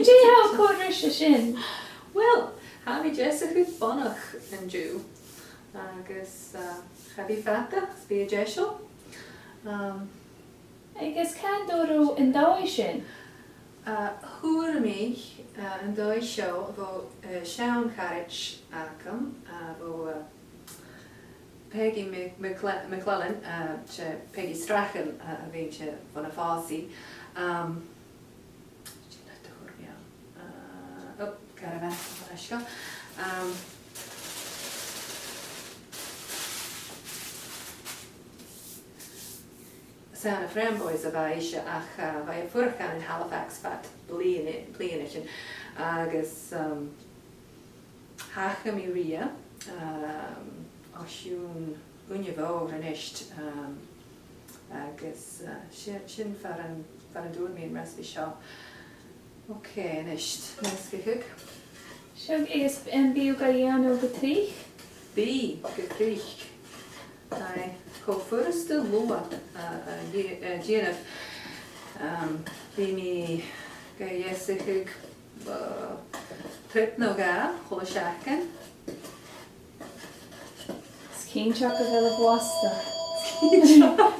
how codrish sin? Well, have you Jessica Bonnach and Jew? Agus have you fata? Be a jeshel? I guess can do in sin. Hwyr mi yn dwy sio fo Siawn Carriage acum fo Peigi McClellan Peigi Stràthain a fi Bonnach Farsi. Oh, caravan, Ashka. Sana framboys of Aisha ach by a furchan in Halifax fat blean agus hachami ria ashun unyevo renisht agus shin faran doing me in recipe shop. Okay, nisht nice gehug. Shug is biogaiano betrich? B getrich. I go first the lua Jennifer be me gayesig trip no ga holoshaken. Skeen chocolate villa bosta.